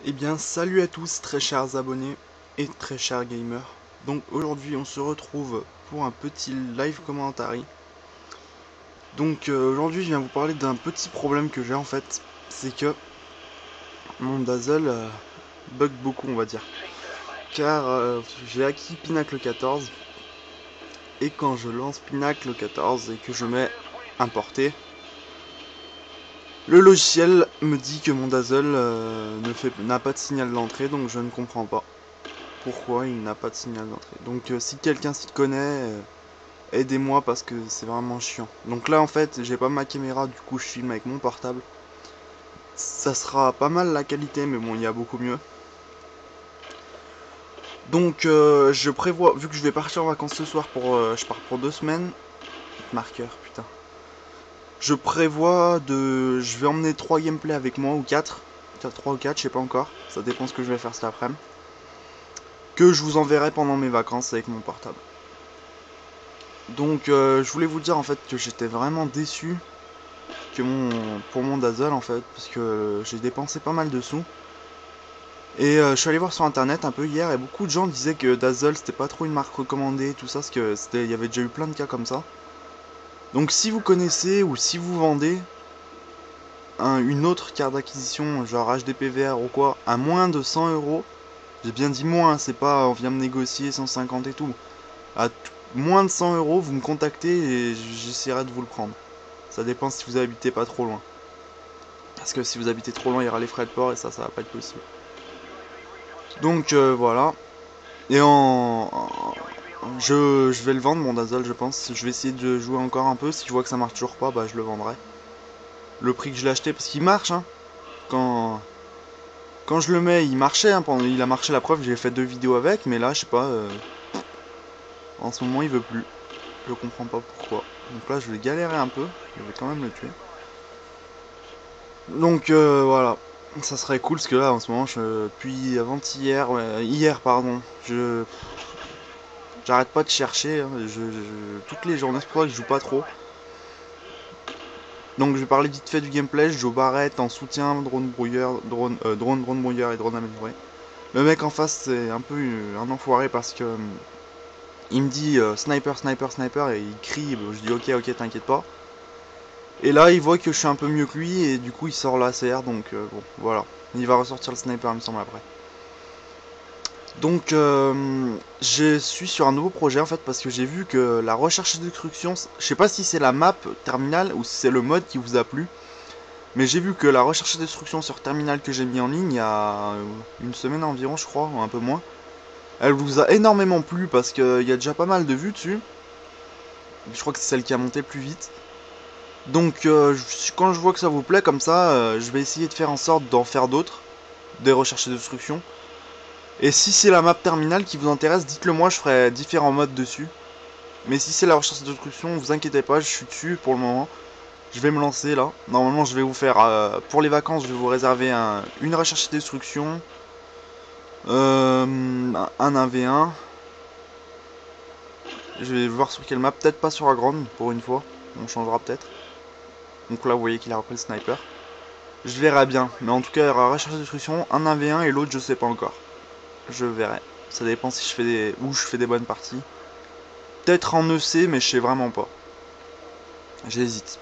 Eh bien, salut à tous, très chers abonnés et très chers gamers. Donc aujourd'hui, on se retrouve pour un petit live commentary. Donc aujourd'hui, je viens vous parler d'un petit problème que j'ai en fait. C'est que mon Dazzle bug beaucoup, on va dire. Car j'ai acquis Pinacle 14. Et quand je lance Pinacle 14 et que je mets importer, le logiciel me dit que mon Dazzle n'a pas de signal d'entrée, donc je ne comprends pas pourquoi il n'a pas de signal d'entrée. Donc si quelqu'un s'y connaît, aidez-moi parce que c'est vraiment chiant. Donc là en fait j'ai pas ma caméra, du coup je filme avec mon portable. Ça sera pas mal la qualité, mais bon il y a beaucoup mieux. Donc je prévois, vu que je vais partir en vacances ce soir je pars pour 2 semaines. Marqueur, putain. Je vais emmener 3 gameplays avec moi ou 4. 3 ou 4, je sais pas encore. Ça dépend ce que je vais faire cet après-midi. Que je vous enverrai pendant mes vacances avec mon portable. Donc je voulais vous dire en fait que j'étais vraiment déçu pour mon Dazzle en fait, parce que j'ai dépensé pas mal de sous. Et je suis allé voir sur internet un peu hier et beaucoup de gens disaient que Dazzle c'était pas trop une marque recommandée, tout ça, parce que il y avait déjà eu plein de cas comme ça. Donc si vous connaissez ou si vous vendez une autre carte d'acquisition, genre HDPVR ou quoi, à moins de 100 €, j'ai bien dit moins, c'est pas on vient me négocier 150 et tout. Moins de 100 €, vous me contactez et j'essaierai de vous le prendre. Ça dépend si vous habitez pas trop loin. Parce que si vous habitez trop loin, il y aura les frais de port et ça va pas être possible. Donc voilà. Et je vais le vendre mon Dazzle, je pense. Je vais essayer de jouer encore un peu. Si je vois que ça marche toujours pas, bah je le vendrai. Le prix que je l'ai acheté, parce qu'il marche, hein. Quand, quand je le mets, il marchait, hein. Il a marché, la preuve, j'ai fait 2 vidéos avec, mais là, je sais pas. En ce moment, il veut plus. Je comprends pas pourquoi. Donc là, je vais galérer un peu. Je vais quand même le tuer. Donc voilà. Ça serait cool parce que là, en ce moment, depuis avant-hier, ouais, hier, pardon, j'arrête pas de chercher, hein, toutes les journées, c'est pour ça que je joue pas trop. Donc je vais parler vite fait du gameplay, je joue Barrett en soutien, drone brouilleur, drone brouilleur et drone amélioré. Le mec en face c'est un peu un enfoiré parce que il me dit sniper, sniper, sniper et il crie, bah, je dis ok ok t'inquiète pas. Et là il voit que je suis un peu mieux que lui et du coup il sort la CR donc bon voilà. Il va ressortir le sniper il me semble après. Donc je suis sur un nouveau projet en fait parce que j'ai vu que la recherche et destruction, je sais pas si c'est la map terminal ou si c'est le mode qui vous a plu, mais j'ai vu que la recherche et destruction sur terminal que j'ai mis en ligne il y a une semaine environ je crois, ou un peu moins, elle vous a énormément plu parce qu'il y a déjà pas mal de vues dessus. Je crois que c'est celle qui a monté le plus vite. Donc quand je vois que ça vous plaît comme ça, je vais essayer de faire en sorte d'en faire d'autres, des recherches et destruction. Et si c'est la map terminale qui vous intéresse, dites-le moi, je ferai différents modes dessus. Mais si c'est la recherche et destruction, vous inquiétez pas, je suis dessus pour le moment. Je vais me lancer là. Normalement, je vais vous faire, pour les vacances, je vais vous réserver une recherche et destruction, un 1v1. Je vais voir sur quelle map, peut-être pas sur la grande pour une fois. On changera peut-être. Donc là, vous voyez qu'il a repris le sniper. Je verrai bien, mais en tout cas, il y aura recherche et destruction, un 1v1 et l'autre, je sais pas encore. Je verrai. Ça dépend si je fais je fais des bonnes parties. Peut-être en EC, mais je sais vraiment pas. J'hésite.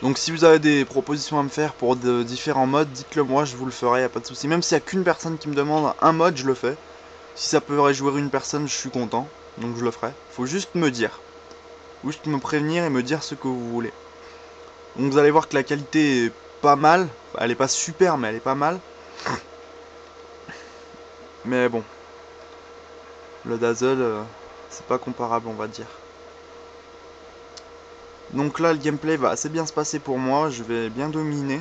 Donc si vous avez des propositions à me faire pour de différents modes, dites-le moi, je vous le ferai, y a pas de souci. Même s'il y a qu'une personne qui me demande un mode, je le fais. Si ça peut réjouir une personne, je suis content, donc je le ferai. Faut juste me dire. Juste me prévenir et me dire ce que vous voulez. Donc vous allez voir que la qualité est pas mal. Elle est pas super, mais elle est pas mal. Mais bon, le Dazzle, c'est pas comparable, on va dire. Donc là, le gameplay va assez bien se passer pour moi. Je vais bien dominer.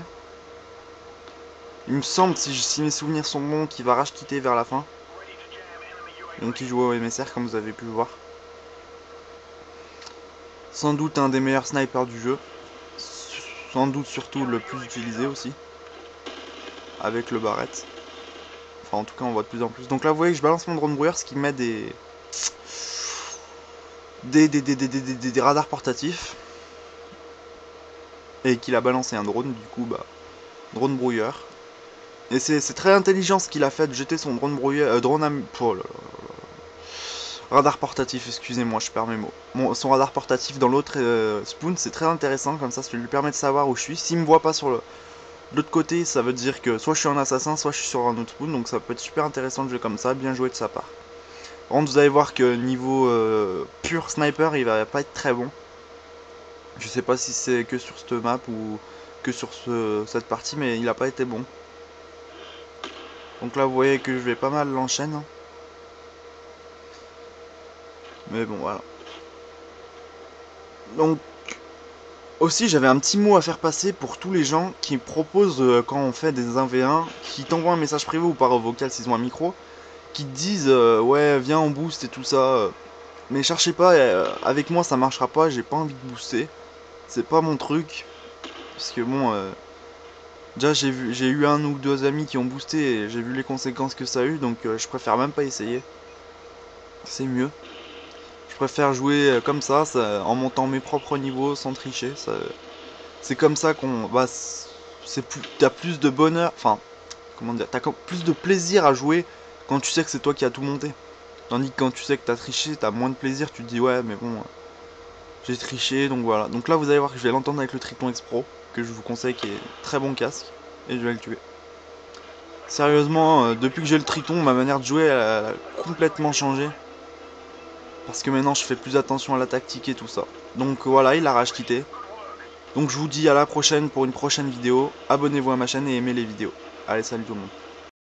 Il me semble, si mes souvenirs sont bons, qu'il va rage quitter vers la fin. Donc il joue au MSR comme vous avez pu le voir. Sans doute un des meilleurs snipers du jeu. Sans doute surtout le plus utilisé aussi. Avec le Barrett. Enfin en tout cas on voit de plus en plus. Donc là vous voyez que je balance mon drone brouilleur, ce qui met des radars portatifs. Et qu'il a balancé un drone, du coup bah drone brouilleur. Et c'est très intelligent ce qu'il a fait de jeter son drone brouilleur, oh là là. Radar portatif, excusez-moi, je perds mes mots. Son radar portatif dans l'autre spawn, c'est très intéressant, comme ça lui permet de savoir où je suis. S'il me voit pas sur l'autre côté, ça veut dire que soit je suis un assassin, soit je suis sur un autre spawn, donc ça peut être super intéressant de jouer comme ça, bien joué de sa part. Par contre, vous allez voir que niveau pur sniper, il va pas être très bon. Je sais pas si c'est que sur cette map ou que sur cette partie, mais il a pas été bon. Donc là, vous voyez que je vais pas mal l'enchaîner. Mais bon, voilà. Donc, aussi, j'avais un petit mot à faire passer pour tous les gens qui proposent, quand on fait des 1v1, qui t'envoient un message privé ou par vocal s'ils ont un micro, qui te disent ouais, viens, on boost et tout ça. Mais cherchez pas, avec moi ça marchera pas, j'ai pas envie de booster. C'est pas mon truc. Parce que bon, déjà j'ai eu un ou deux amis qui ont boosté et j'ai vu les conséquences que ça a eu, donc je préfère même pas essayer. C'est mieux. Je préfère jouer comme ça, en montant mes propres niveaux sans tricher. C'est comme ça qu'on. Bah, t'as plus de bonheur. Enfin, comment dire, t'as plus de plaisir à jouer quand tu sais que c'est toi qui as tout monté. Tandis que quand tu sais que t'as triché, t'as moins de plaisir, tu te dis ouais, mais bon, j'ai triché, donc voilà. Donc là, vous allez voir que je vais l'entendre avec le Triton X Pro, que je vous conseille, qui est très bon casque, et je vais le tuer. Sérieusement, depuis que j'ai le Triton, ma manière de jouer, elle a complètement changé. Parce que maintenant, je fais plus attention à la tactique et tout ça. Donc voilà, il a rage quitté. Donc je vous dis à la prochaine pour une prochaine vidéo. Abonnez-vous à ma chaîne et aimez les vidéos. Allez, salut tout le monde.